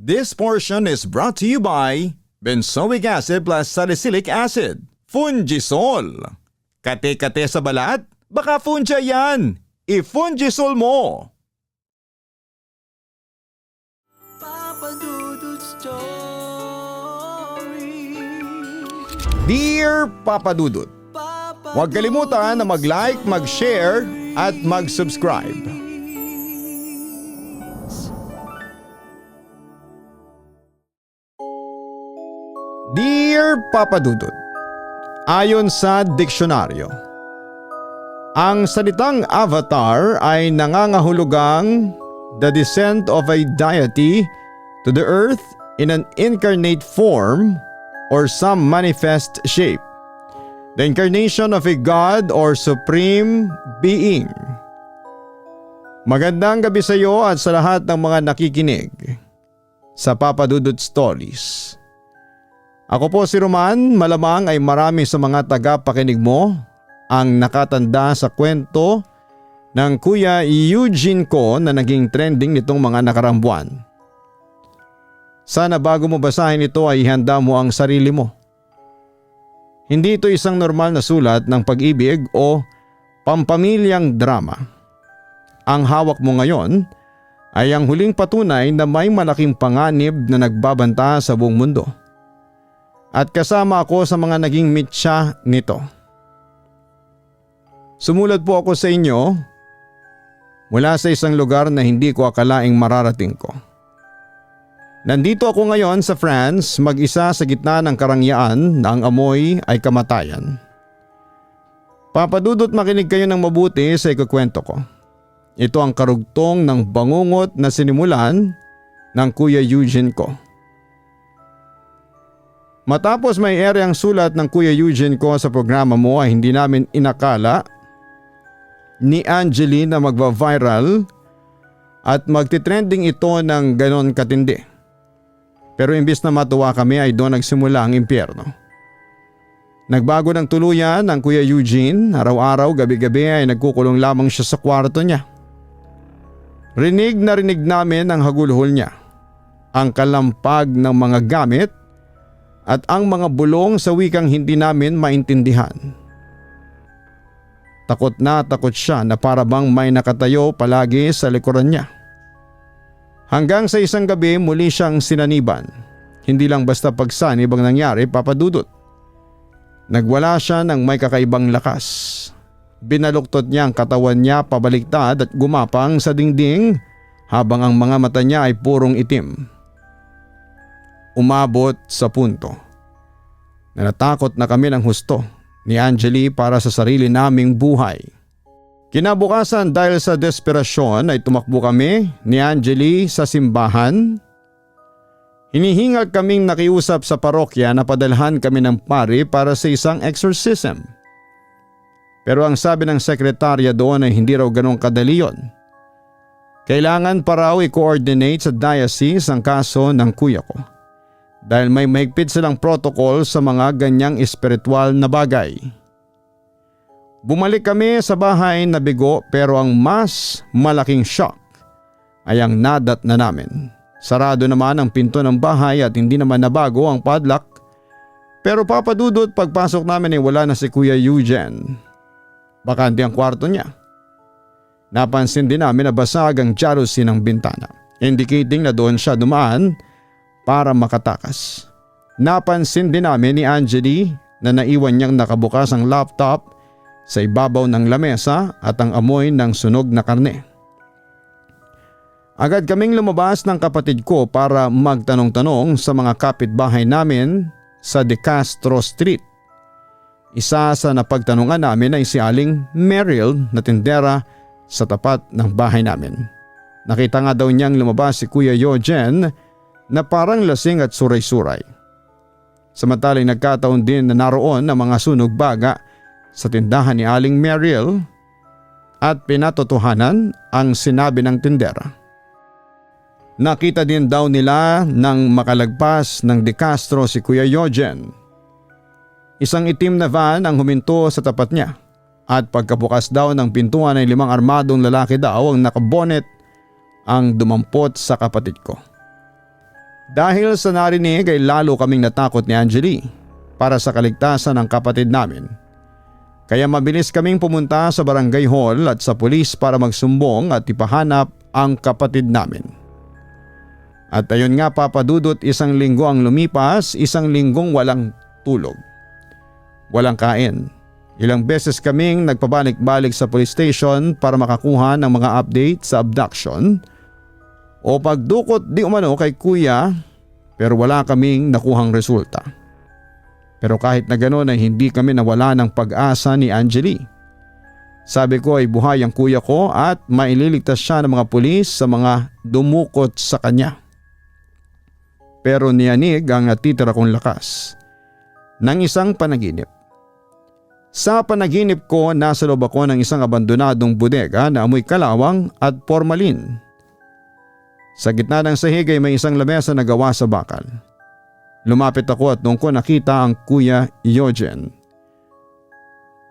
This portion is brought to you by benzoic acid plus salicylic acid, Fungisol. Kate-kate sa balat? Baka funja yan! I-Fungisol mo! Dear Papa Dudut, huwag kalimutan na mag-like, mag-share at mag-subscribe. Dear Papa Dudut, ayon sa diksyonaryo, ang salitang avatar ay nangangahulugang the descent of a deity to the earth in an incarnate form or some manifest shape. The incarnation of a god or supreme being. Magandang gabi sa iyo at sa lahat ng mga nakikinig sa Papa Dudut Stories. Ako po si Roman, malamang ay marami sa mga tagapakinig mo ang nakatanda sa kwento ng Kuya Eugene ko na naging trending nitong mga nakarang buwan. Sana bago mo basahin ito ay ihanda mo ang sarili mo. Hindi ito isang normal na sulat ng pag-ibig o pampamilyang drama. Ang hawak mo ngayon ay ang huling patunay na may malaking panganib na nagbabanta sa buong mundo. At kasama ako sa mga naging mitya nito. Sumulat po ako sa inyo mula sa isang lugar na hindi ko akalaing mararating ko. Nandito ako ngayon sa France mag-isa sa gitna ng karangyaan na ang amoy ay kamatayan. Papadudot makinig kayo ng mabuti sa ikukwento ko. Ito ang karugtong ng bangungot na sinimulan ng Kuya Eugene ko. Matapos may ere ang sulat ng Kuya Eugene ko sa programa mo ay hindi namin inakala ni Angeli na magva-viral at magtitrending ito ng ganon katindi. Pero imbis na matuwa kami ay doon nagsimula ang impyerno. Nagbago ng tuluyan ang Kuya Eugene, araw-araw gabi-gabi ay nagkukulong lamang siya sa kwarto niya. Rinig na rinig namin ang hagulhol niya, ang kalampag ng mga gamit at ang mga bulong sa wikang hindi namin maintindihan. Takot na takot siya na para bang may nakatayo palagi sa likuran niya. Hanggang sa isang gabi muli siyang sinaniban. Hindi lang basta pagsanib ang nangyari, Papadudot. Nagwala siya ng may kakaibang lakas. Binaluktot niya ang katawan niya pabaliktad at gumapang sa dingding habang ang mga mata niya ay purong itim. Umabot sa punto na natakot na kami ng husto ni Angeli para sa sarili naming buhay. Kinabukasan dahil sa desperasyon ay tumakbo kami ni Angeli sa simbahan. Hinihingag kaming nakiusap sa parokya na padalhan kami ng pari para sa isang exorcism. Pero ang sabi ng sekretarya doon ay hindi raw ganong kadali yun. Kailangan pa raw i-coordinate sa diocese ang kaso ng kuya ko. Dahil may mahigpit silang protocol sa mga ganyang espiritual na bagay. Bumalik kami sa bahay na bigo pero ang mas malaking shock ay ang nadat na namin. Sarado naman ang pinto ng bahay at hindi naman nabago ang padlock. Pero Papadudot pagpasok namin ay wala na si Kuya Eugene. Bakante ang kwarto niya. Napansin din namin na basag ang jalousie ng bintana, indicating na doon siya dumaan para makatakas. Napansin din namin ni Angeli na naiwan niyang nakabukas ang laptop sa ibabaw ng lamesa at ang amoy ng sunog na karne. Agad kaming lumabas ng kapatid ko para magtanong-tanong sa mga kapitbahay namin sa De Castro Street. Isa sa napagtanungan namin ay si Aling Meryl na tindera sa tapat ng bahay namin. Nakita nga daw niyang lumabas si Kuya Eugene na parang lasing at suray-suray. Samantalang nagkataon din na naroon ang mga sunog baga sa tindahan ni Aling Meryl at pinatotohanan ang sinabi ng tindera. Nakita din daw nila nang makalagpas ng De Castro si Kuya Eugene. Isang itim na van ang huminto sa tapat niya at pagkabukas daw ng pintuan ay 5 armadong lalaki daw ang nakabonet ang dumampot sa kapatid ko. Dahil sa narinig ay lalo kaming natakot ni Angeli para sa kaligtasan ng kapatid namin. Kaya mabilis kaming pumunta sa barangay hall at sa pulis para magsumbong at ipahanap ang kapatid namin. At ayun nga Papa Dudut, 1 linggo ang lumipas, 1 linggong walang tulog. Walang kain. Ilang beses kaming nagpabalik-balik sa police station para makakuha ng mga update sa abduction o pagdukot di umano kay kuya, pero wala kaming nakuhang resulta. Pero kahit na gano'n ay hindi kami nawala ng pag-asa ni Angeli. Sabi ko ay buhay ang kuya ko at maililigtas siya ng mga pulis sa mga dumukot sa kanya. Pero niyanig ang natitira kong lakas ng isang panaginip. Sa panaginip ko, nasa loob ako ng isang abandonadong bodega na amoy kalawang at formalin. Sa gitna ng sahig ay may isang lamesa na gawa sa bakal. Lumapit ako at noon ko nakita ang Kuya Eugene.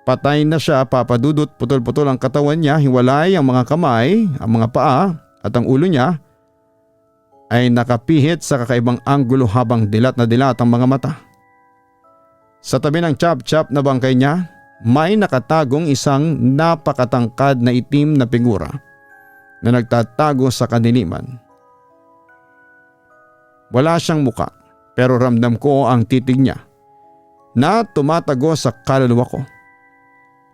Patay na siya, Papa Dudut, putol-putol ang katawan niya, hiwalay ang mga kamay, ang mga paa at ang ulo niya ay nakapihit sa kakaibang anggulo habang dilat na dilat ang mga mata. Sa tabi ng chop-chop na bangkay niya, may nakatagong isang napakatangkad na itim na figura na nagtatago sa kadiliman. Wala siyang muka. Pero ramdam ko ang titig niya na tumatago sa kaluluwa ko.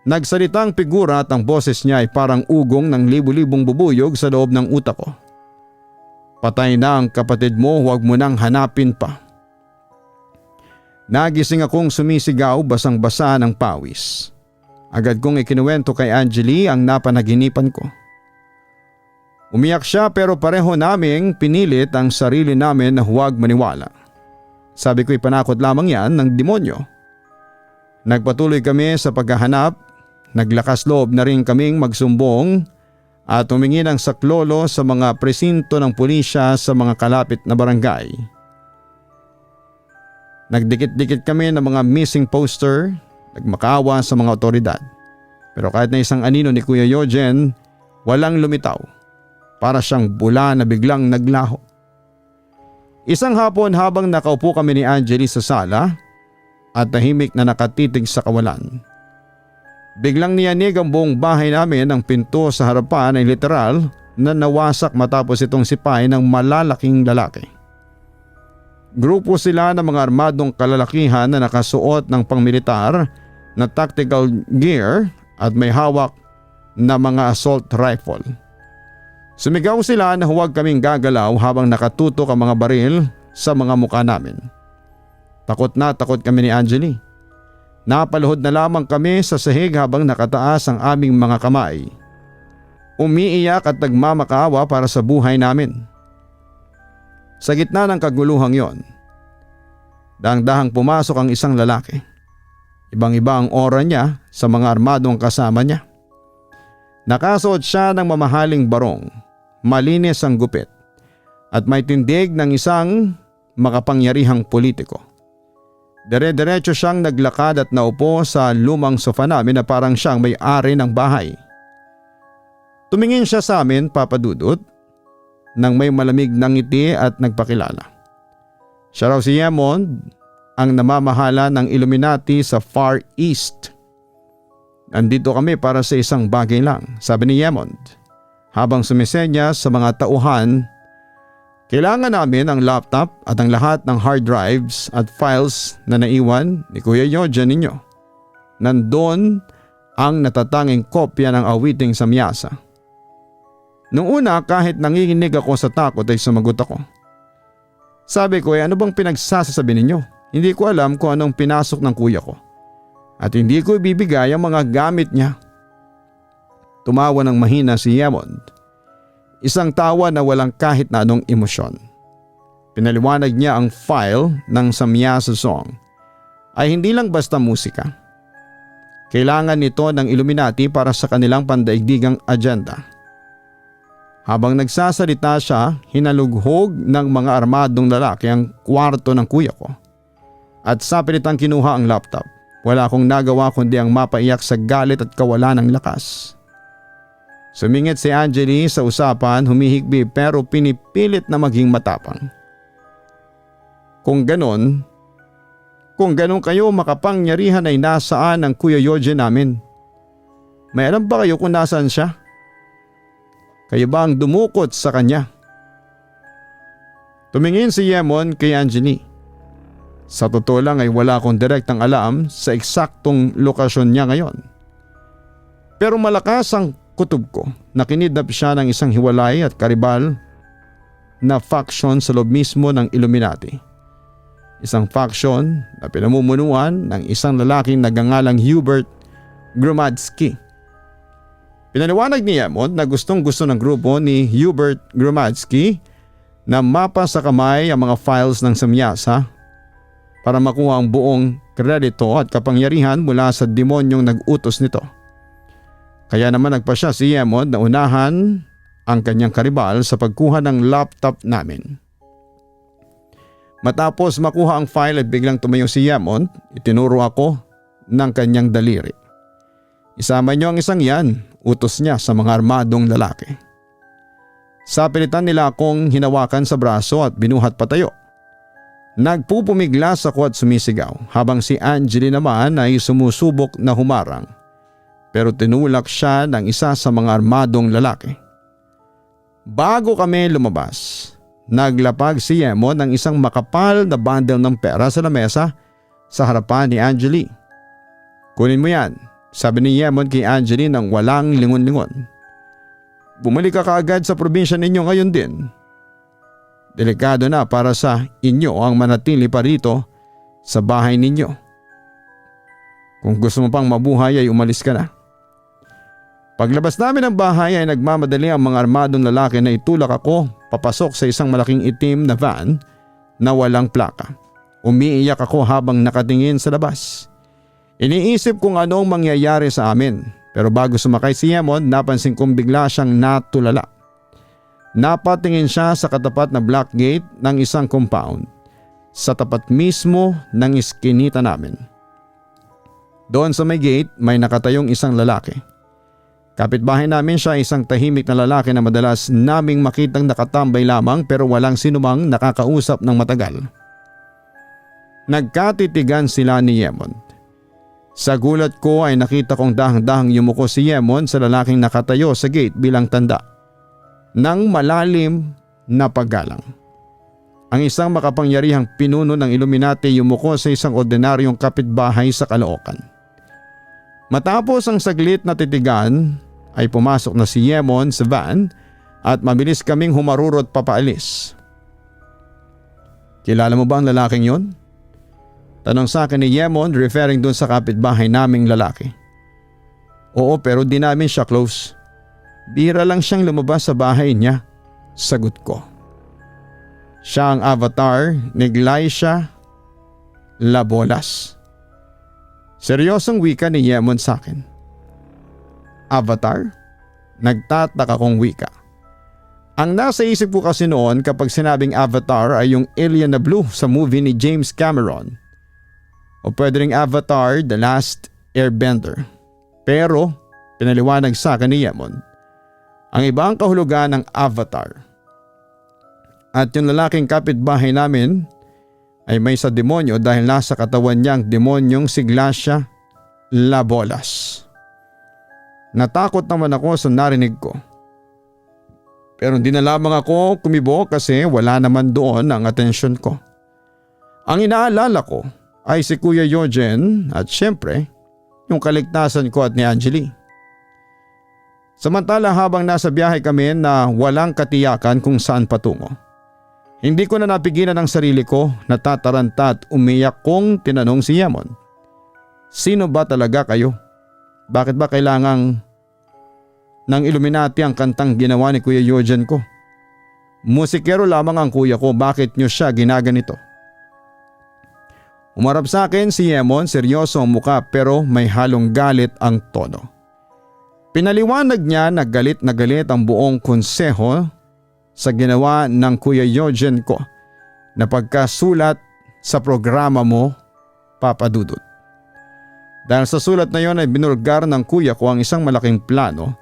Nagsalita ang figura at ang boses niya ay parang ugong ng libu-libong bubuyog sa loob ng utak ko. Patay na ang kapatid mo, huwag mo nang hanapin pa. Nagising akong sumisigaw, basang-basa ng pawis. Agad kong ikinuwento kay Angeli ang napanaginipan ko. Umiyak siya pero pareho naming pinilit ang sarili namin na huwag maniwala. Sabi ko ipanakot lamang yan ng demonyo. Nagpatuloy kami sa paghahanap, naglakas loob na rin kaming magsumbong at humingi ng saklolo sa mga presinto ng pulisya sa mga kalapit na barangay. Nagdikit-dikit kami ng mga missing poster, nagmakaawa sa mga otoridad. Pero kahit na isang anino ni Kuya Eugene, walang lumitaw. Para siyang bula na biglang naglaho. Isang hapon habang nakaupo kami ni Angeli sa sala at tahimik na nakatitig sa kawalan. Biglang niyanig ang buong bahay namin, ang pinto sa harapan ay literal na nawasak matapos itong sipain ng malalaking lalaki. Grupo sila ng mga armadong kalalakihan na nakasuot ng pangmilitar na tactical gear at may hawak na mga assault rifle. Sumigaw sila na huwag kaming gagalaw habang nakatutok ang mga baril sa mga mukha namin. Takot na takot kami ni Angeli. Napaluhod na lamang kami sa sahig habang nakataas ang aming mga kamay. Umiiyak at nagmamakaawa para sa buhay namin. Sa gitna ng kaguluhang yon, daang-dahang pumasok ang isang lalaki. Ibang-iba ang aura niya sa mga armadong kasama niya. Nakasuot siya ng mamahaling barong, malinis ang gupit at may tindig ng isang makapangyarihang politiko. Dire-diretso siyang naglakad at naupo sa lumang sofa namin na parang siyang may-ari ng bahay. Tumingin siya sa amin, Papa Dudut, nang may malamig na ngiti at nagpakilala. Siya raw si Yemond, ang namamahala ng Illuminati sa Far East. Nandito kami para sa isang bagay lang, sabi ni Yemond. Habang sumisenya sa mga tauhan, kailangan namin ang laptop at ang lahat ng hard drives at files na naiwan ni Kuya Eugene ninyo. Nandun ang natatanging kopya ng awiting Samyasa. Noong una kahit nanginginig ako sa takot ay sumagot ako. Sabi ko ano bang pinagsasasabi ninyo? Hindi ko alam kung anong pinasok ng kuya ko. At hindi ko ibibigay ang mga gamit niya. Tumawa ng mahina si Yemond. Isang tawa na walang kahit na anong emosyon. Pinaliwanag niya ang file ng Samyasa song ay hindi lang basta musika. Kailangan nito ng Illuminati para sa kanilang pandaigdigang agenda. Habang nagsasalita siya, hinalughog ng mga armadong lalaki ang kwarto ng kuya ko. At sa pilitang kinuha ang laptop. Wala akong nagawa kundi ang mapaiyak sa galit at kawalan ng lakas. Sumingit si Angeli sa usapan, humihigbi pero pinipilit na maging matapang. Kung ganon kayo makapangyarihan ay nasaan ang Kuya Eugene namin? May alam ba kayo kung nasaan siya? Kayo ba ang dumukot sa kanya? Tumingin si Yemon kay Angeline. Sa totoo lang ay wala akong direktang alam sa eksaktong lokasyon niya ngayon. Pero malakas ang kutob ko na kinidnap siya ng isang hiwalay at karibal na faction sa loob mismo ng Illuminati. Isang faction na pinamumunuan ng isang lalaking nagngangalang Hubert Gromadski. Pinaliwanag ni Yemon na gustong-gusto ng grupo ni Hubert Gromadski na mapa sa kamay ang mga files ng Samyasa para makuha ang buong kredito at kapangyarihan mula sa demonyong nag-utos nito. Kaya naman nagpasya si Yemon na unahan ang kanyang karibal sa pagkuha ng laptop namin. Matapos makuha ang file at biglang tumayo si Yemon, itinuro ako ng kanyang daliri. Isama niyo ang isang yan, utos niya sa mga armadong lalaki. Sa pilitan nila akong hinawakan sa braso at binuhat patayo. Nagpupumiglas ako at sumisigaw habang si Angeline naman ay sumusubok na humarang. Pero tinulak siya ng isa sa mga armadong lalaki. Bago kami lumabas, naglapag si Yemon ng isang makapal na bundle ng pera sa lamesa sa harapan ni Angeline. Kunin mo yan, sabi ni Yemon kay Angeline nang walang lingon-lingon. Bumalik ka kaagad sa probinsya ninyo ngayon din. Delikado na para sa inyo ang manatili pa rito sa bahay ninyo. Kung gusto mo pang mabuhay ay umalis ka na. Paglabas namin ng bahay ay nagmamadali ang mga armadong lalaki na itulak ako papasok sa isang malaking itim na van na walang plaka. Umiiyak ako habang nakatingin sa labas. Iniisip kung anong mangyayari sa amin, pero bago sumakay si Yemon napansin kong bigla siyang natulala. Napatingin siya sa katapat na black gate ng isang compound sa tapat mismo ng iskinita namin. Doon sa may gate may nakatayong isang lalaki. Kapitbahay namin siya, isang tahimik na lalaki na madalas naming makitang nakatambay lamang pero walang sinumang nakakausap ng matagal. Nagkatitigan sila ni Yemon. Sa gulat ko ay nakita kong dahang-dahang yumuko si Yemon sa lalaking nakatayo sa gate bilang tanda ng malalim na paggalang. Ang isang makapangyarihang pinuno ng Illuminati yumuko sa isang ordinaryong kapitbahay sa Caloocan. Matapos ang saglit na titigan ay pumasok na si Yemon sa van at mabilis kaming humarurot papaalis. Kilala mo ba ang lalaking yon? Tanong sa akin ni Yemon referring dun sa kapitbahay naming lalaki. Oo, pero di namin siya close. Bira lang siyang lumabas sa bahay niya, sagot ko. Siya ang avatar ni Glycia Labolas. Seryosong wika ni Yemon sa akin. Avatar? Nagtataka kong wika. Ang nasa isip ko kasi noon kapag sinabing avatar ay yung alien na blue sa movie ni James Cameron. O pwede ring Avatar The Last Airbender. Pero pinaliwanag sa akin ni Yemon ang ibang kahulugan ng avatar. At yung lalaking kapitbahay namin ay may sa demonyo dahil nasa katawan niya ang demonyong si Glycia Labolas. Natakot naman ako sa narinig ko. Pero hindi na lamang ako kumibo kasi wala naman doon ang atensyon ko. Ang inaalala ko ay si Kuya Eugene at syempre yung kaligtasan ko at ni Angeline. Samantala habang nasa biyahe kami na walang katiyakan kung saan patungo. Hindi ko na napigilan ang sarili ko, natataranta at umiyak kong tinanong si Yemon. Sino ba talaga kayo? Bakit ba kailangang ng Illuminati ang kantang ginawa ni Kuya Eugene ko? Musikero lamang ang kuya ko, bakit nyo siya ginaganito? Umarap sa akin si Yemon, seryoso ang muka pero may halong galit ang tono. Pinaliwanag niya na galit ang buong konseho sa ginawa ng Kuya Eugene ko na pagkasulat sa programa mo, Papa Dudut. Dahil sa sulat na yon ay binulgar ng kuya ko ang isang malaking plano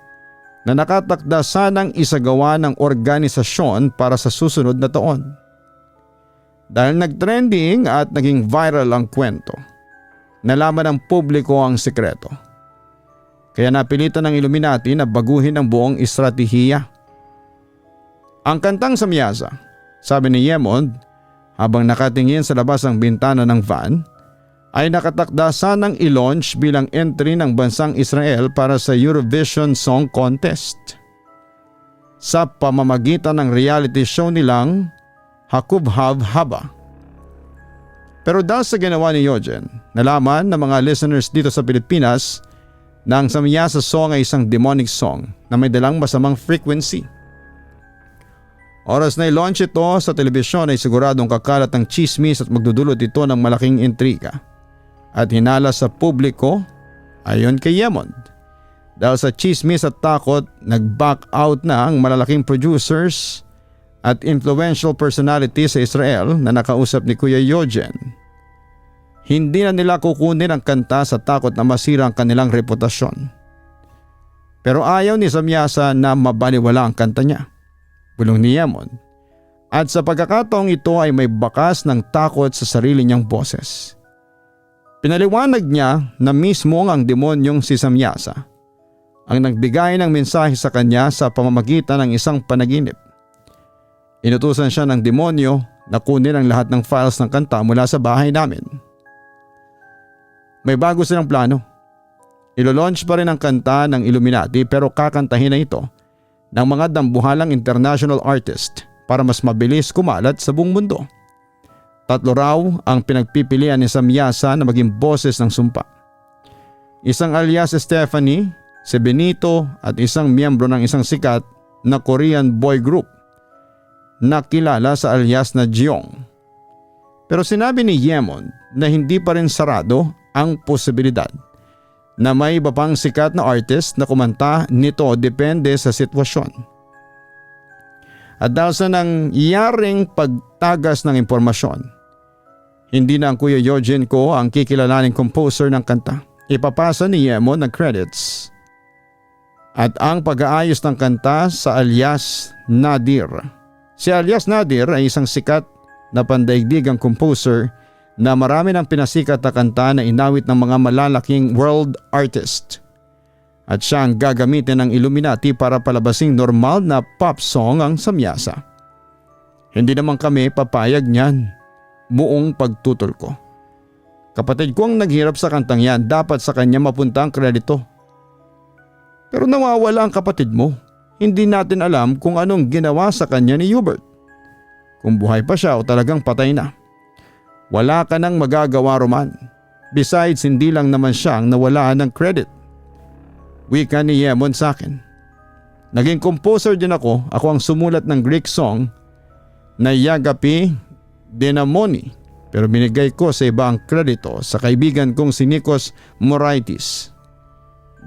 na nakatakda sanang isagawa ng organisasyon para sa susunod na taon. Dahil nagtrending at naging viral ang kwento, nalaman ng publiko ang sikreto. Kaya napilitan ng Illuminati na baguhin ang buong estratehiya. Ang kantang Samyasa, sabi ni Yemond habang nakatingin sa labas ng bintana ng van, ay nakatakda sanang i-launch bilang entry ng bansang Israel para sa Eurovision Song Contest. Sa pamamagitan ng reality show nilang Hakubhav Haba. Pero dahil sa ginawa ni Eugene, nalaman ng mga listeners dito sa Pilipinas na ang Samyasa song ay isang demonic song na may dalang masamang frequency. Oras na i-launch ito sa telebisyon ay siguradong kakalat ng chismis at magdudulot ito ng malaking intriga at hinala sa publiko ayon kay Yemond. Dahil sa chismis at takot, nag-back out na ang malalaking producers at influential personalities sa Israel na nakausap ni Kuya Eugene. Hindi na nila kukunin ang kanta sa takot na masira ang kanilang reputasyon. Pero ayaw ni Samyasa na mabaliwala ang kanta niya, bulong ni Yemond. At sa pagkakataong ito ay may bakas ng takot sa sarili niyang boses. Pinaliwanag niya na mismo ang demonyong si Samyasa ang nagbigay ng mensahe sa kanya sa pamamagitan ng isang panaginip. Inutusan siya ng demonyo na kunin ang lahat ng files ng kanta mula sa bahay namin. May bago silang plano. Ilo-launch pa rin ang kanta ng Illuminati pero kakantahin na ito ng mga dambuhalang international artist para mas mabilis kumalat sa buong mundo. 3 raw ang pinagpipilian ni Samyasa na maging boses ng sumpa. Isang alias Stephanie, si Benito at isang miyembro ng isang sikat na Korean boy group na kilala sa alias na Jeong. Pero sinabi ni Yemond na hindi pa rin sarado ang posibilidad na may iba pang sikat na artist na kumanta nito depende sa sitwasyon. At dahil sa nangyaring pagtagas ng impormasyon, hindi na ang Kuya Eugene ko ang kikilalaning composer ng kanta. Ipapasa ni Yemond ng credits at ang pag-aayos ng kanta sa alias Nadir. Si alias Nadir ay isang sikat na pandaigdigang composer na marami ng pinasikat na kanta na inawit ng mga malalaking world artist. At siya ang gagamitin ng Illuminati para palabasing normal na pop song ang Samyasa. Hindi naman kami papayag niyan, buong pagtutol ko. Kapatid ko ang naghirap sa kantang yan, dapat sa kanya mapunta ang kredito. Pero nawawala ang kapatid mo. Hindi natin alam kung anong ginawa sa kanya ni Hubert. Kung buhay pa siya o talagang patay na. Wala ka nang magagawa, Roman. Besides, hindi lang naman siya ang nawalaan ng credit. Wika ni Yemond sa akin. Naging composer din ako ang sumulat ng Greek song na Yagapi Denamoni, pero binigay ko sa iba ang kredito sa kaibigan kong si Nikos Moraitis.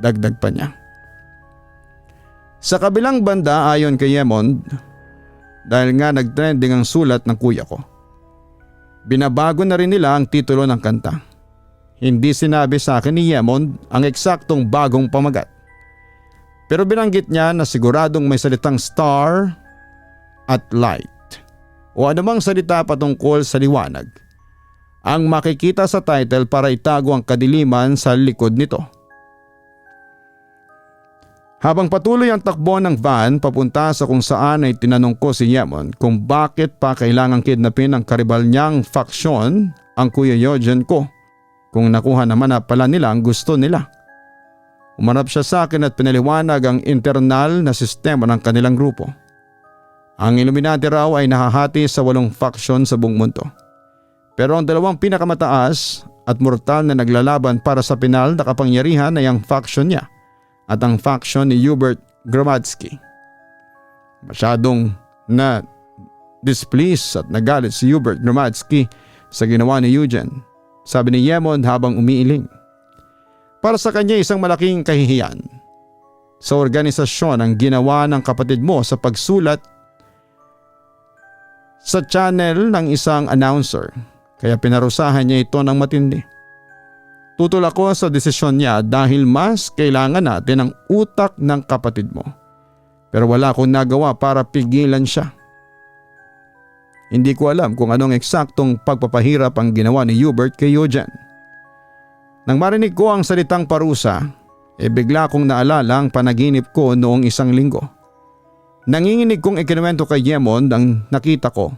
Dagdag pa niya. Sa kabilang banda ayon kay Yemond, dahil nga nagtrending ang sulat ng kuya ko, binabago na rin nila ang titulo ng kanta. Hindi sinabi sa akin ni Yemond ang eksaktong bagong pamagat. Pero binanggit niya na siguradong may salitang star at light o anumang salita patungkol sa liwanag ang makikita sa title para itago ang kadiliman sa likod nito. Habang patuloy ang takbo ng van papunta sa kung saan ay tinanong ko si Yemond kung bakit pa kailangang kidnapin ng karibal niyang faksyon ang Kuya Eugene ko kung nakuha naman na pala nila ang gusto nila. Umarap siya sa akin at pinaliwanag ang internal na sistema ng kanilang grupo. Ang Illuminati raw ay nahahati sa 8 faksyon sa buong mundo. Pero ang 2 pinakamataas at mortal na naglalaban para sa pinal na kapangyarihan ay ang faksyon niya at ang faksyon ni Hubert Gramadsky. Masyadong na displeased at nagalit si Hubert Gramadsky sa ginawa ni Eugene, sabi ni Yemond habang umiiling. Para sa kanya isang malaking kahihiyan sa organisasyon ang ginawa ng kapatid mo sa pagsulat sa channel ng isang announcer, kaya pinarusahan niya ito ng matindi. Tutol ako sa desisyon niya dahil mas kailangan natin ang utak ng kapatid mo. Pero wala akong nagawa para pigilan siya. Hindi ko alam kung anong eksaktong pagpapahirap ang ginawa ni Hubert kay Eugene. Nang marinig ko ang salitang parusa, bigla kong naalala ang panaginip ko noong isang linggo. Nanginginig kong ikinuwento kay Yemon ang nakita ko.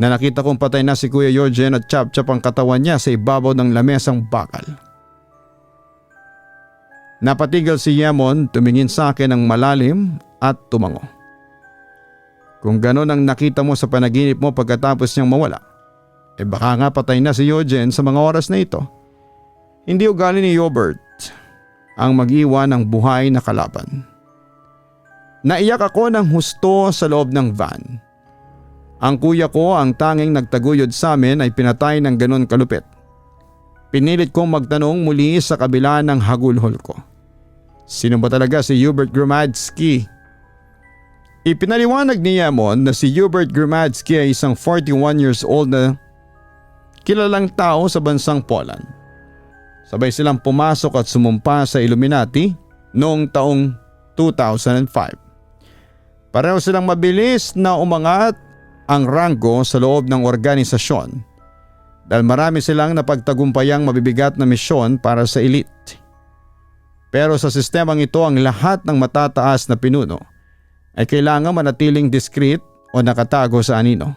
Na nakita kong patay na si Kuya Eugene at chap-chap ang katawan niya sa ibabaw ng lamesang bakal. Napatigil si Yemon, tumingin sa akin ng malalim at tumango. Kung ganon ang nakita mo sa panaginip mo pagkatapos niyang mawala, baka nga patay na si Eugene sa mga oras na ito. Hindi ugali ni Hubert ang mag-iwan ng buhay na kalaban. Naiyak ako ng husto sa loob ng van. Ang kuya ko, ang tanging nagtaguyod sa amin, ay pinatay ng ganon kalupit. Pinilit kong magtanong muli sa kabila ng hagulhol ko. Sino ba talaga si Hubert Gramadsky? Ipinaliwanag ni Yemon na si Hubert Gramadsky ay isang 41 years old na kilalang tao sa bansang Poland. Sabay silang pumasok at sumumpa sa Illuminati noong taong 2005. Pareho silang mabilis na umangat ang ranggo sa loob ng organisasyon dahil marami silang napagtagumpayang mabibigat na misyon para sa elite. Pero sa sistemang ito, ang lahat ng matataas na pinuno ay kailangan manatiling discreet o nakatago sa anino.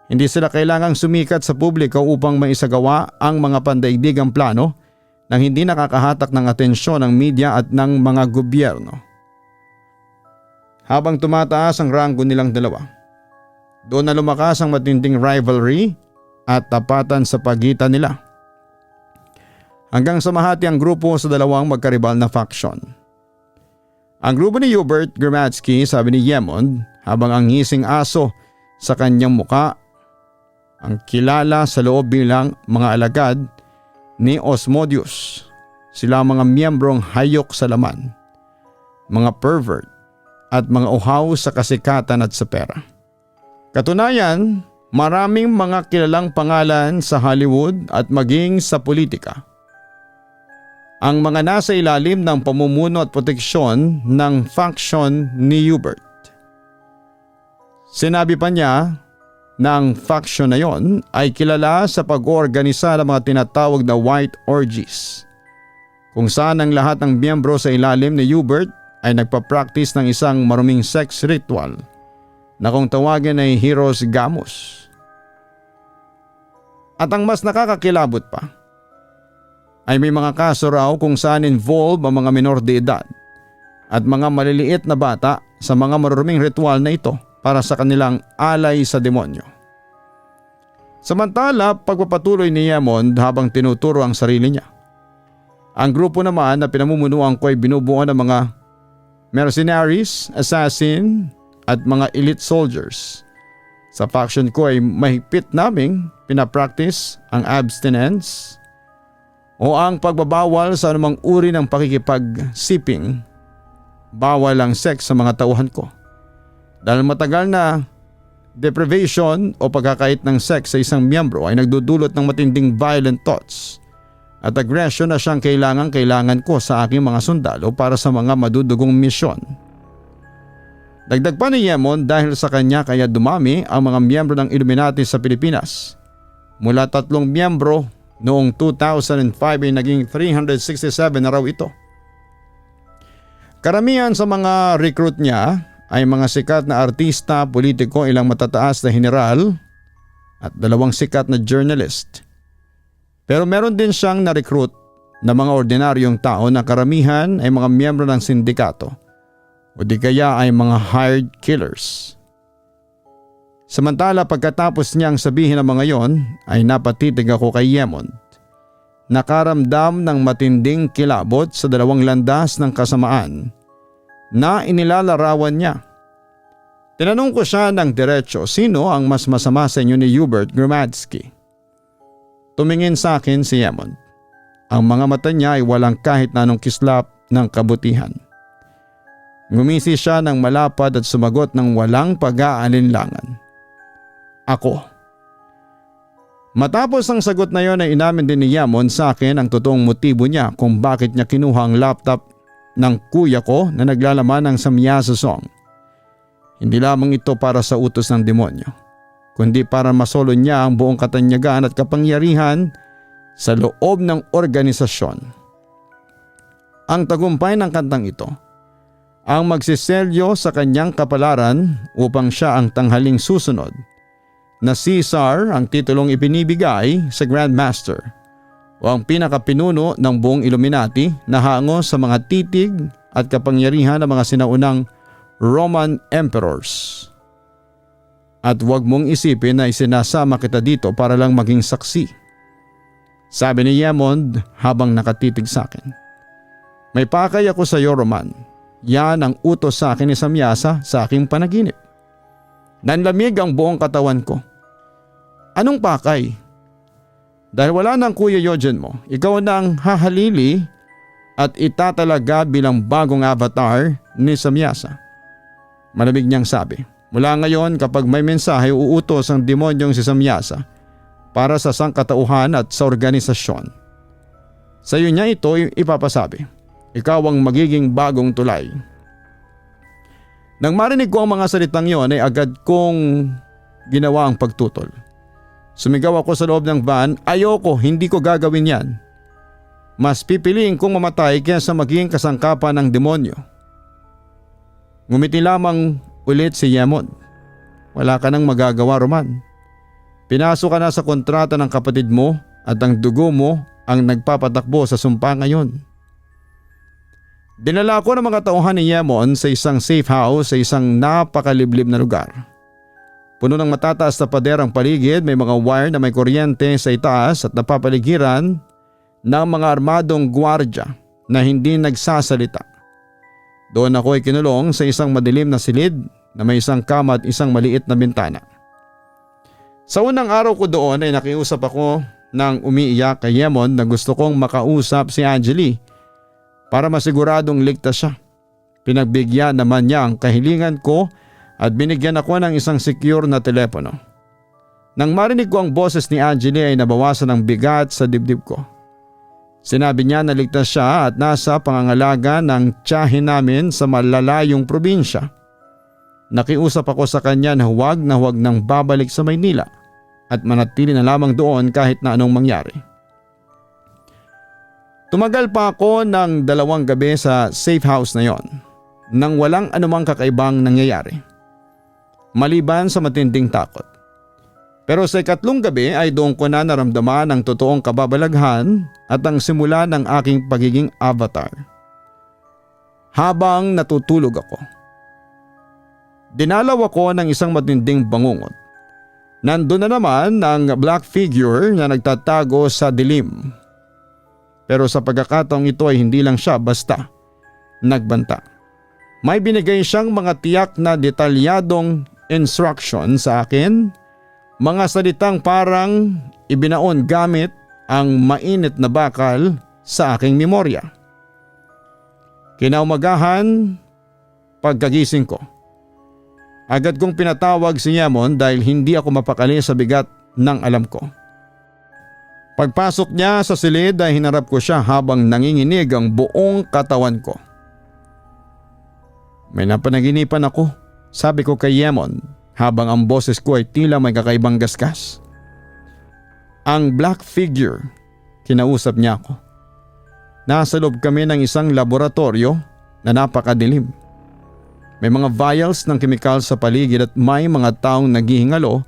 Hindi sila kailangang sumikat sa publiko upang maisagawa ang mga pandaigdigang plano nang hindi nakakahatak ng atensyon ng media at ng mga gobyerno. Habang tumataas ang ranggo nilang dalawa, doon na lumakas ang matinding rivalry at tapatan sa pagitan nila. Hanggang sumahati ang grupo sa dalawang magkaribal na faction. Ang grupo ni Hubert Gramadsky, sabi ni Yemon habang ang ngising aso sa kanyang muka, ang kilala sa loob bilang mga alagad ni Osmodius. Sila ang mga miyembrong hayok sa laman, mga pervert at mga uhaw sa kasikatan at sa pera. Katunayan, maraming mga kilalang pangalan sa Hollywood at maging sa politika ang mga nasa ilalim ng pamumuno at proteksyon ng faction ni Hubert. Sinabi pa niya na ang faction na yon ay kilala sa pag-oorganisa ng mga tinatawag na white orgies, kung saan ang lahat ng miyembro sa ilalim ni Hubert ay nagpa-practice ng isang maruming sex ritual na kung tawagin ay Heroes Gamos. At ang mas nakakakilabot pa, ay may mga kaso raw kung saan involved ang mga minor de edad at mga maliliit na bata sa mga maruruming ritual na ito para sa kanilang alay sa demonyo. Samantala, pagpapatuloy ni Yemon habang tinuturo ang sarili niya. Ang grupo naman na pinamumunuan ko ay binubuo ng mga mercenaries, assassin at mga elite soldiers. Sa faction ko ay mahigpit naming pinapractice ang abstinence o ang pagbabawal sa anumang uri ng pakikipag-siping. Bawal ang sex sa mga tauhan ko. Dahil matagal na deprivation o pagkakait ng sex sa isang miyembro ay nagdudulot ng matinding violent thoughts at aggression na siyang kailangan ko sa aking mga sundalo para sa mga madudugong misyon. Dagdag pa ni Yemon, dahil sa kanya kaya dumami ang mga miyembro ng Illuminati sa Pilipinas. Mula 3 miyembro noong 2005 ay naging 367 na raw ito. Karamihan sa mga recruit niya ay mga sikat na artista, politiko, ilang matataas na general at 2 sikat na journalist. Pero meron din siyang na-recruit na mga ordinaryong tao na karamihan ay mga miyembro ng sindikato o di kaya ay mga hired killers. Samantala, pagkatapos niyang sabihin ang mga yon ay napatitig ako kay Yemon. Nakaramdam ng matinding kilabot sa 2 landas ng kasamaan na inilalarawan niya. Tinanong ko siya ng diretso, sino ang mas masama sa inyo ni Hubert Gramadsky? Tumingin sa akin si Yemon. Ang mga mata niya ay walang kahit na anong kislap ng kabutihan. Ngumisi siya ng malapad at sumagot ng walang pag-aalinlangan. Ako. Matapos ang sagot na yon ay inamin din ni Yemon sa akin ang totoong motibo niya kung bakit niya kinuha ang laptop ng kuya ko na naglalaman ng Samyasa song. Hindi lamang ito para sa utos ng demonyo, kundi para masolo niya ang buong katanyagan at kapangyarihan sa loob ng organisasyon. Ang tagumpay ng kantang ito ang magsiselyo sa kanyang kapalaran upang siya ang tanghaling susunod na Caesar, ang titulong ibinibigay sa Grand Master o ang pinakapinuno ng buong Illuminati na hango sa mga titig at kapangyarihan ng mga sinaunang Roman Emperors. At huwag mong isipin na isinasama kita dito para lang maging saksi, sabi ni Yemond habang nakatitig sa akin. May pakay ako sa iyo, Roman. Yan ang utos sa akin ni Samyasa sa aking panaginip. Nanlamig ang buong katawan ko. Anong pakay? Dahil wala nang Kuya Eugen mo, ikaw na ang hahalili at itatalaga bilang bagong avatar ni Samyasa. Malamig niyang sabi. Mula ngayon kapag may mensahe uutos ang demonyong si Samyasa para sa sangkatauhan at sa organisasyon. Sa iyo niya ito ipapasabi. Ikaw ang magiging bagong tulay. Nang marinig ko ang mga salitang yon ay agad kong ginawa ang pagtutol. Sumigaw ako sa loob ng van, ayoko, hindi ko gagawin yan. Mas pipiliin kong mamatay kaysa maging kasangkapan ng demonyo. Ngumiti lamang ulit si Yemon. Wala ka nang magagawa, Roman. Pinasok ka na sa kontrata ng kapatid mo at ang dugo mo ang nagpapatakbo sa sumpa ngayon. Dinala ko ng mga tauhan ni Yemon sa isang safe house sa isang napakaliblib na lugar. Puno ng matataas na pader ang paligid, may mga wire na may kuryente sa itaas at napapaligiran ng mga armadong gwardya na hindi nagsasalita. Doon ako ay kinulong sa isang madilim na silid na may isang kama at isang maliit na bintana. Sa unang araw ko doon ay nakiusap ako ng umiiyak kay Yemon na gusto kong makausap si Angeli para masiguradong ligtas siya. Pinagbigyan naman niya ang kahilingan ko at binigyan ako ng isang secure na telepono. Nang marinig ko ang boses ni Angeli ay nabawasan ang bigat sa dibdib ko. Sinabi niya na ligtas siya at nasa pangangalaga ng tiyahin namin sa malalayong probinsya. Nakiusap ako sa kanya na huwag nang babalik sa Maynila at manatili na lamang doon kahit na anong mangyari. Tumagal pa ako ng 2 gabi sa safe house na yon nang walang anumang kakaibang nangyayari. Maliban sa matinding takot. Pero sa 3 gabi ay doon ko na naramdaman ang totoong kababalaghan at ang simula ng aking pagiging avatar. Habang natutulog ako, dinalaw ako ng isang matinding bangungot. Nandun na naman ang black figure na nagtatago sa dilim. Pero sa pagkakataong ito ay hindi lang siya basta nagbanta. May binigay siyang mga tiyak na detalyadong instruction sa akin, mga salitang parang ibinaon gamit ang mainit na bakal sa aking memorya. Kinaumagahan, pagkagising ko, agad kong pinatawag si Yemon dahil hindi ako mapakali sa bigat ng alam ko. Pagpasok niya sa silid ay hinarap ko siya habang nanginginig ang buong katawan ko. May napanaginipan ako, sabi ko kay Yemon habang ang boses ko ay tila may kakaibang gasgas. Ang black figure, kinausap niya ako. Nasa loob kami ng isang laboratorio na napakadilim. May mga vials ng kemikal sa paligid at may mga taong naghihingalo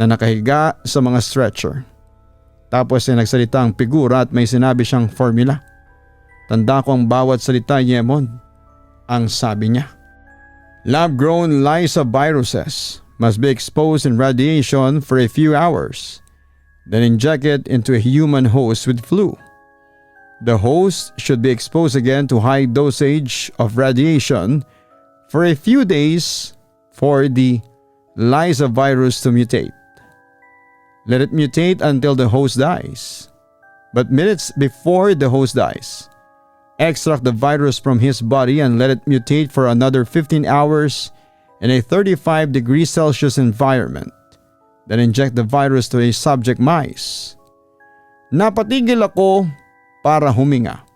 na nakahiga sa mga stretcher. Tapos ay nagsalita ang figura at may sinabi siyang formula. Tanda ko ang bawat salita, Yemon. Ang sabi niya, lab-grown Lysa viruses must be exposed in radiation for a few hours, then injected into a human host with flu. The host should be exposed again to high dosage of radiation for a few days for the Lysa virus to mutate. Let it mutate until the host dies. But minutes before the host dies, extract the virus from his body and let it mutate for another 15 hours in a 35 degrees Celsius environment. Then inject the virus to a subject mice. Napatigil ako para huminga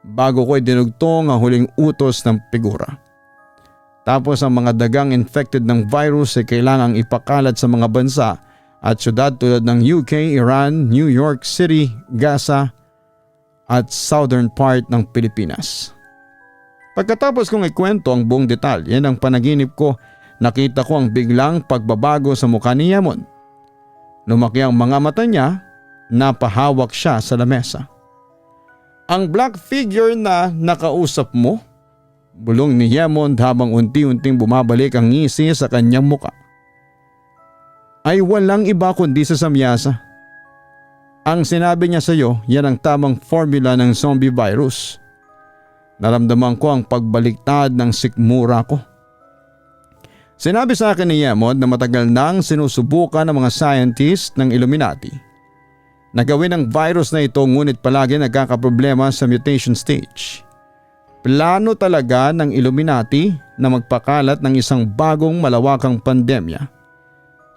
bago ko dinugtong ang huling utos ng figura. Tapos ang mga dagang infected ng virus ay kailangang ipakalat sa mga bansa at syudad tulad ng UK, Iran, New York City, Gaza at southern part ng Pilipinas. Pagkatapos kong ikwento ang buong detalye ng panaginip ko, nakita ko ang biglang pagbabago sa mukha ni Yemon. Lumaki ang mga mata niya, napahawak siya sa lamesa. "Ang black figure na nakausap mo?" Bulong ni Yemon habang unti-unting bumabalik ang ngisi sa kanyang muka. "Ay walang iba kundi sa Samyasa. Ang sinabi niya sa iyo, yan ang tamang formula ng zombie virus. Naramdaman ko ang pagbaliktad ng sikmura ko." Sinabi sa akin ni Yemon na matagal nang sinusubukan ng mga scientist ng Illuminati na gawin ang virus na ito, ngunit palagi nagkakaproblema sa mutation stage. Plano talaga ng Illuminati na magpakalat ng isang bagong malawakang pandemya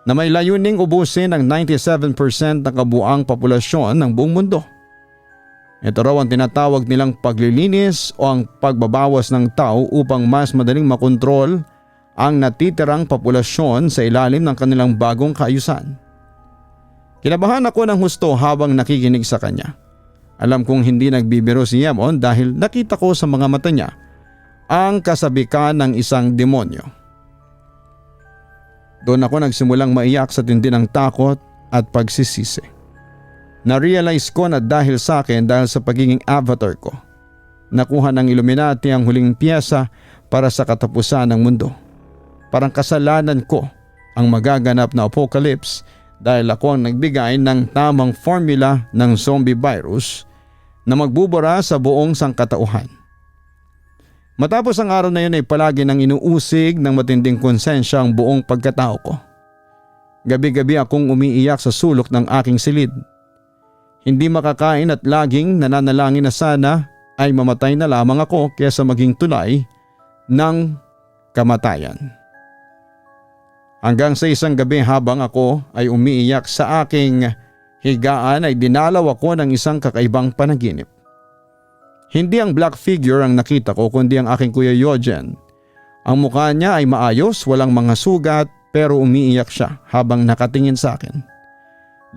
na may layuning ubusin ang 97% ng kabuuang populasyon ng buong mundo. Ito raw ang tinatawag nilang paglilinis o ang pagbabawas ng tao upang mas madaling makontrol ang natitirang populasyon sa ilalim ng kanilang bagong kaayusan. Kinabahan ako ng husto habang nakikinig sa kanya. Alam kong hindi nagbibiro si Yemon dahil nakita ko sa mga mata niya ang kasabikan ng isang demonyo. Doon ako nagsimulang maiyak sa tindi ng takot at pagsisisi. Na-realize ko na dahil sa akin, dahil sa pagiging avatar ko, nakuha ng Illuminati ang huling piyesa para sa katapusan ng mundo. Parang kasalanan ko ang magaganap na apocalypse dahil ako ang nagbigay ng tamang formula ng zombie virus na magbubura sa buong sangkatauhan. Matapos ang araw na yun ay palagi nang inuusig ng matinding konsensya ang buong pagkatao ko. Gabi-gabi akong umiiyak sa sulok ng aking silid. Hindi makakain at laging nananalangin na sana ay mamatay na lamang ako kaysa maging tulay ng kamatayan. Hanggang sa isang gabi habang ako ay umiiyak sa aking higaan ay dinalaw ako ng isang kakaibang panaginip. Hindi ang black figure ang nakita ko kundi ang aking Kuya Eugen. Ang mukha niya ay maayos, walang mga sugat, pero umiiyak siya habang nakatingin sa akin.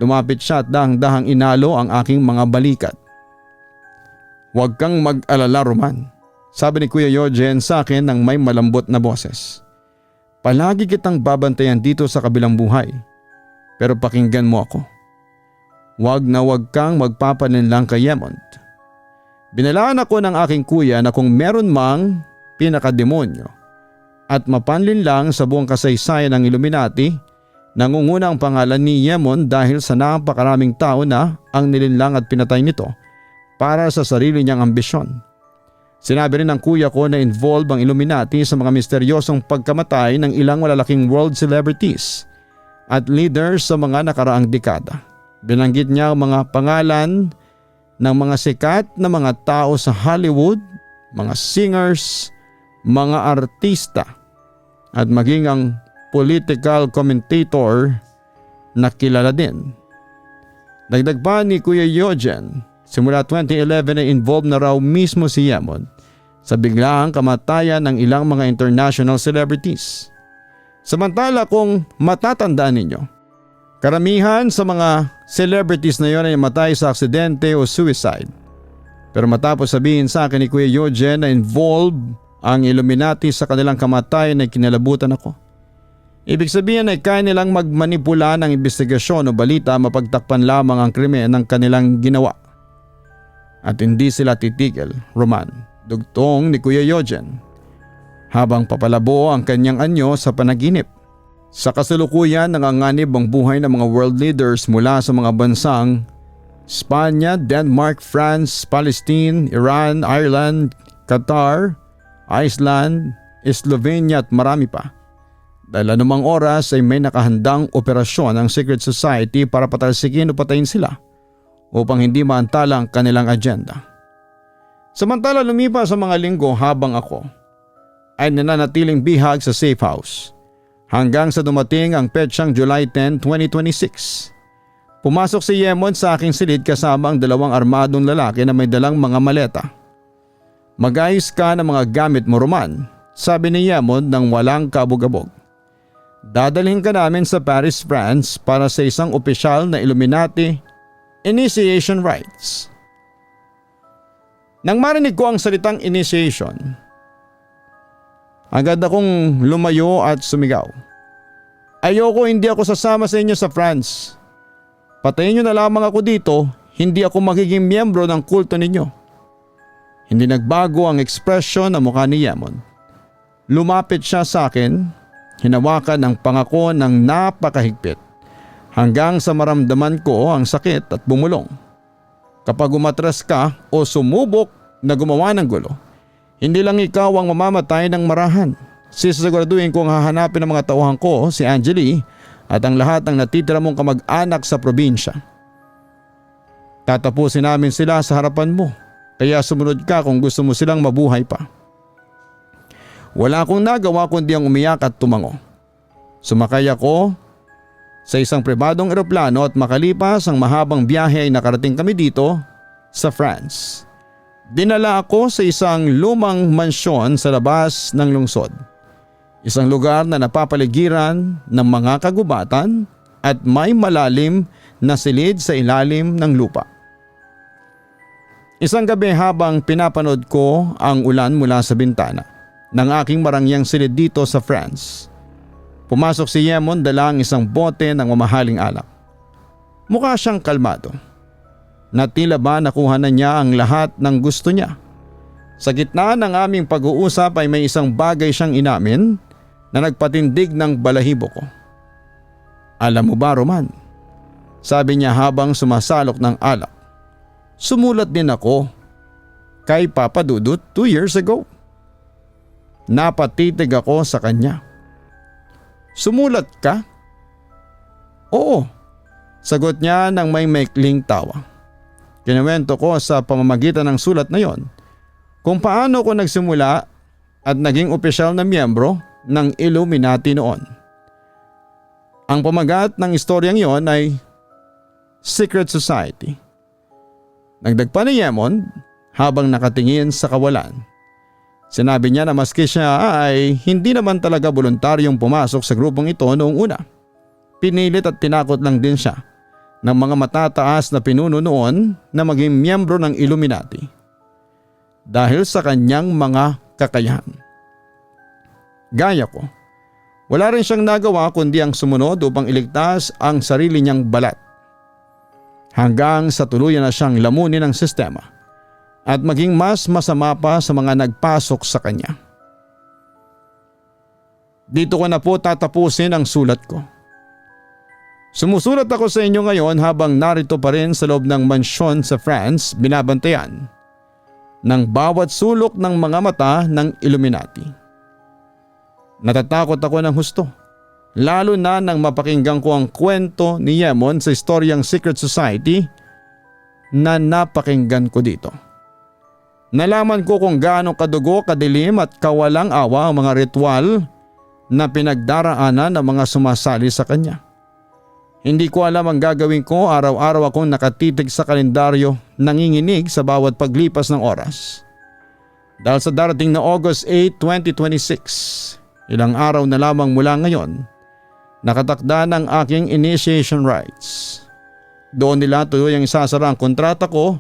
Lumapit siya at dahang-dahang inalo ang aking mga balikat. "Huwag kang mag-alala, Roman," sabi ni Kuya Eugen sa akin ng may malambot na boses. "Palagi kitang babantayan dito sa kabilang buhay. Pero pakinggan mo ako. Huwag na huwag kang magpapaninlang kay Yemon." Binalaan ako ng aking kuya na kung meron mang pinakademonyo at mapanlin lang sa buong kasaysayan ng Illuminati, nangunguna ang pangalan ni Yemon dahil sa napakaraming tao na ang nilinlang at pinatay nito para sa sarili niyang ambisyon. Sinabi rin ng kuya ko na involved ang Illuminati sa mga misteryosong pagkamatay ng ilang malalaking world celebrities at leaders sa mga nakaraang dekada. Binanggit niya ang mga pangalan ng mga sikat na mga tao sa Hollywood, mga singers, mga artista at maging ang political commentator na kilala din. Dagdag pa ni Kuya Eugen, simula 2011 ay involved na raw mismo si Yemon sa biglaang kamatayan ng ilang mga international celebrities. Samantala kung matatandaan ninyo, karamihan sa mga celebrities na yon ay matay sa aksidente o suicide. Pero matapos sabihin sa akin ni Kuya Eugen na involved ang Illuminati sa kanilang kamatayan ay kinalabutan ako. Ibig sabihin ay kaya nilang magmanipula ng investigasyon o balita mapagtakpan lamang ang krimen ng kanilang ginawa. At hindi sila titigil, Roman, dugtong ni Kuya Eugen, habang papalabo ang kanyang anyo sa panaginip. Sa kasalukuyan nanganganib ang buhay ng mga world leaders mula sa mga bansang Spanya, Denmark, France, Palestine, Iran, Ireland, Qatar, Iceland, Slovenia at marami pa. Dahil anumang oras ay may nakahandang operasyon ang Secret Society para patalsikin o patayin sila upang hindi maantala ang kanilang agenda. Samantala lumipas sa mga linggo habang ako ay nananatiling bihag sa safe house. Hanggang sa dumating ang petsang July 10, 2026. Pumasok si Yemon sa aking silid kasama ang dalawang armadong lalaki na may dalang mga maleta. "Mag-ayos ka ng mga gamit mo, Roman," sabi ni Yemon nang walang kabog-abog. Dadalhin ka namin sa Paris, France para sa isang opisyal na Illuminati initiation rites. Nang marinig ko ang salitang initiation, agad akong lumayo at sumigaw. Ayoko, hindi ako sasama sa inyo sa France. Patayin niyo na lamang ako dito, hindi ako magiging miyembro ng kulto ninyo. Hindi nagbago ang ekspresyon ng mukha ni Yemon. Lumapit siya sa akin, hinawakan ang pangako ng napakahigpit hanggang sa maramdaman ko ang sakit at bumulong. Kapag umatras ka o sumubok na gumawa ng gulo, hindi lang ikaw ang mamamatay ng marahan. Sisiguraduhin kong hahanapin ng mga tauhan ko si Angeli at ang lahat ng natitira mong kamag-anak sa probinsya. Tatapusin namin sila sa harapan mo, kaya sumunod ka kung gusto mo silang mabuhay pa. Wala akong nagawa kundi ang umiyak at tumango. Sumakay ako sa isang pribadong eroplano at makalipas ang mahabang biyahe ay nakarating kami dito sa France. Dinala ako sa isang lumang mansyon sa labas ng lungsod. Isang lugar na napapaligiran ng mga kagubatan at may malalim na silid sa ilalim ng lupa. Isang gabi habang pinapanood ko ang ulan mula sa bintana ng aking marangyang silid dito sa France, pumasok si Yemon dala ang isang bote ng mamahaling alak. Mukha siyang kalmado. Na tila ba nakuha na niya ang lahat ng gusto niya. Sa gitna ng aming pag-uusap ay may isang bagay siyang inamin na nagpatindig ng balahibo ko. Alam mo ba, Roman? Sabi niya habang sumasalok ng alak. Sumulat din ako kay Papa Dudut 2 years ago. Napatitig ako sa kanya. Sumulat ka? Oo, sagot niya nang may maikling tawa. Kinuwento ko sa pamamagitan ng sulat na yon kung paano ko nagsimula at naging opisyal na miyembro ng Illuminati noon. Ang pamagat ng istoryang yon ay Secret Society. Nagdagpa ni Yemon habang nakatingin sa kawalan. Sinabi niya na maski siya ay hindi naman talaga voluntaryong pumasok sa grupong ito noong una. Pinilit at tinakot lang din siya ng mga matataas na pinuno noon na maging miyembro ng Illuminati dahil sa kanyang mga kakayahan. Gaya ko, wala rin siyang nagawa kundi ang sumunod upang iligtas ang sarili niyang balat hanggang sa tuluyan na siyang lamunin ng sistema at maging mas masama pa sa mga nagpasok sa kanya. Dito ko na po tatapusin ang sulat ko. Sumusulat ako sa inyo ngayon habang narito pa rin sa loob ng mansyon sa France, binabantayan ng bawat sulok ng mga mata ng Illuminati. Natatakot ako ng husto, lalo na nang mapakinggan ko ang kwento ni Yemon sa istoryang Secret Society na napakinggan ko dito. Nalaman ko kung gaano kadugo, kadilim at kawalang awa ang mga ritual na pinagdaraanan ng mga sumasali sa kanya. Hindi ko alam ang gagawin ko, araw-araw akong nakatitig sa kalendaryo, nanginginig sa bawat paglipas ng oras. Dahil sa darating na August 8, 2026, ilang araw na lamang mula ngayon, nakatakda ng aking initiation rites. Doon nila tuluyang isasara ang kontrata ko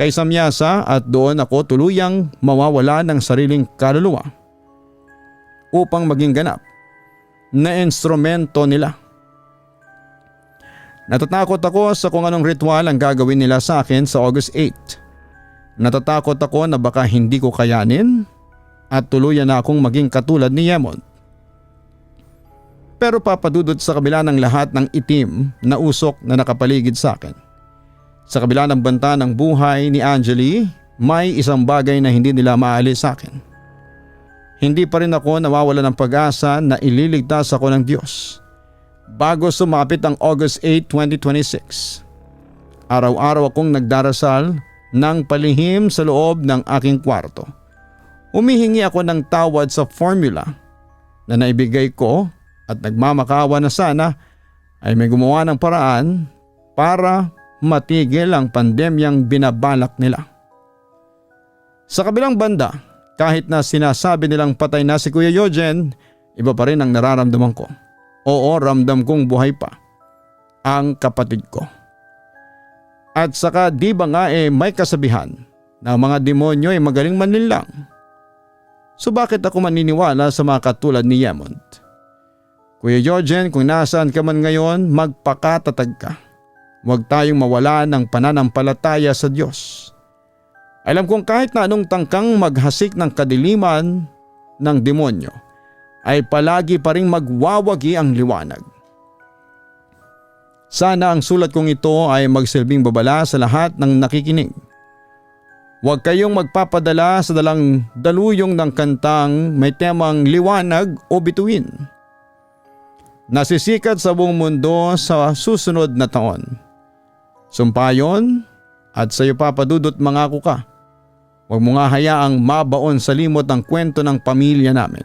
kay Samyasa at doon ako tuluyang mawawala ng sariling kaluluwa upang maging ganap na instrumento nila. Natatakot ako sa kung anong ritual ang gagawin nila sa akin sa August 8. Natatakot ako na baka hindi ko kayanin at tuluyan na akong maging katulad ni Yemon. Pero papadudot sa kabila ng lahat ng itim na usok na nakapaligid sa akin. Sa kabila ng banta ng buhay ni Angeli, may isang bagay na hindi nila maalis sa akin. Hindi pa rin ako nawawala ng pag-asa na ililigtas ako ng Diyos. Bago sumapit ang August 8, 2026, araw-araw akong nagdarasal ng palihim sa loob ng aking kwarto. Humihingi ako ng tawad sa formula na naibigay ko at nagmamakawa na sana ay may gumawa ng paraan para matigil ang pandemyang binabalak nila. Sa kabilang banda, Kahit na sinasabi nilang patay na si Kuya Eugene, iba pa rin ang nararamdaman ko. Oo, ramdam kong buhay pa ang kapatid ko. At saka di ba nga may kasabihan na ang mga demonyo ay magaling manlinlang. So bakit ako maniniwala sa mga katulad ni Yemont? Kuya Eugene, kung nasaan ka man ngayon, magpakatatag ka. Huwag tayong mawala ng pananampalataya sa Diyos. Alam kong kahit na anong tangkang maghasik ng kadiliman ng demonyo, ay palagi pa ring magwawagi ang liwanag. Sana ang sulat kong ito ay magsilbing babala sa lahat ng nakikinig. Huwag kayong magpapadala sa dalang daluyong ng kantang may temang liwanag o bituin. Nasisikat sa buong mundo sa susunod na taon. Sumpayon at sa iyo papadudot mangako ka. Huwag mo nga hayaang mabaon sa limot ang kwento ng pamilya namin.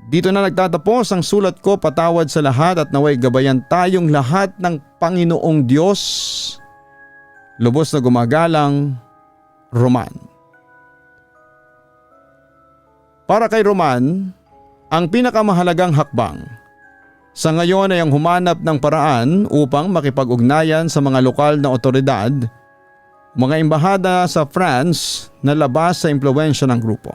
Dito na nagtatapos ang sulat ko patawad sa lahat at naway gabayan tayong lahat ng Panginoong Diyos. Lubos na gumagalang, Roman. Para kay Roman, ang pinakamahalagang hakbang sa ngayon ay ang humanap ng paraan upang makipag-ugnayan sa mga lokal na otoridad, mga embahada sa France na labas sa impluwensya ng grupo.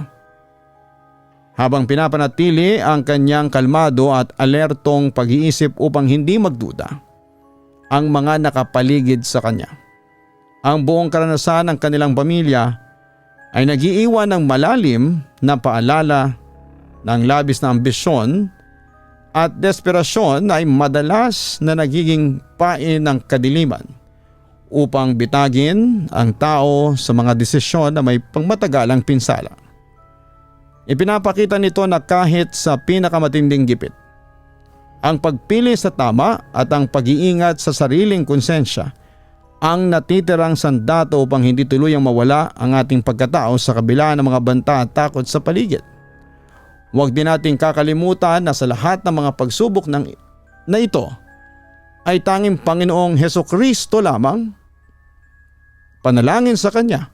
Habang pinapanatili ang kanyang kalmado at alertong pag-iisip upang hindi magduda ang mga nakapaligid sa kanya. Ang buong karanasan ng kanilang pamilya ay nag-iiwan ng malalim na paalala ng labis na ambisyon at desperasyon ay madalas na nagiging pain ng kadiliman upang bitagin ang tao sa mga desisyon na may pangmatagalang pinsala. Ipinapakita nito na kahit sa pinakamatinding gipit, ang pagpili sa tama at ang pag-iingat sa sariling konsensya ang natitirang sandato upang hindi tuluyang mawala ang ating pagkatao sa kabila ng mga banta at takot sa paligid. Huwag din nating kakalimutan na sa lahat ng mga pagsubok na ito ay tanging Panginoong Hesukristo lamang, panalangin sa Kanya,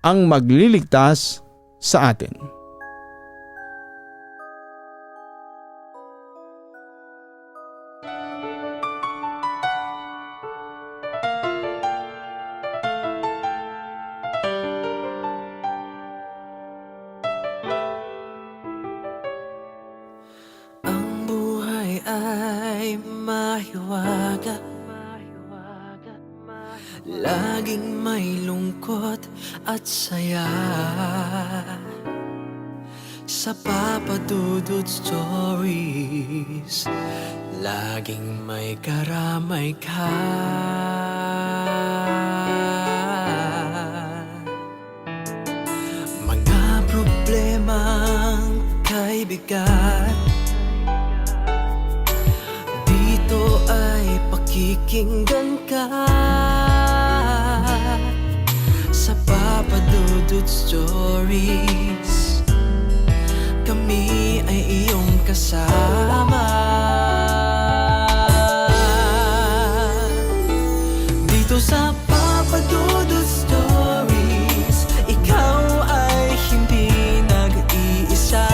ang magliligtas sa atin. Laging may lungkot at saya sa Papa Dudut Stories. Laging may karamay ka. Mga problemang kay bigat, dito ay pakikinggan ka. Sa Papa Dudut Stories, kami ay iyong kasama. Dito sa Papa Dudut Stories, ikaw ay hindi nag-iisa.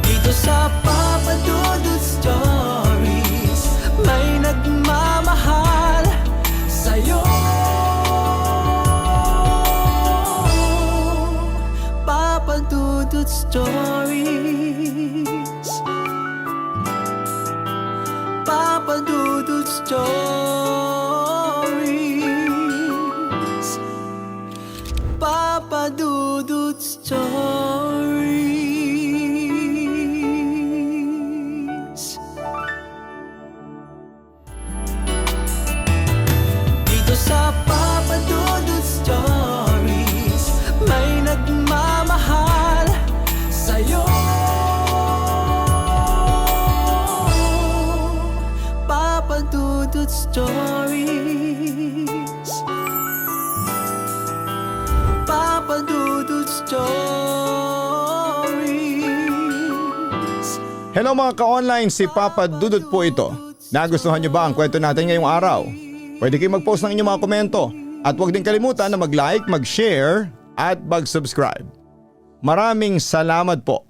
Dito sa Papa Dudut Stories, may nagmamahal sa'yo. Papa Dudut Stories, Papa Dudut Stories, Papa Dudut Stories. Dito sa Papa Dudut Stories, may nagmamahal sa'yo. Papa Dudut Stories, Papa Dudut Stories. Hello mga ka-online, si Papa Dudut po ito. Nagustuhan niyo ba ang kwento natin ngayong araw? Pwede kayong mag-post ng inyong mga komento at huwag din kalimutan na mag-like, mag-share at mag-subscribe. Maraming salamat po.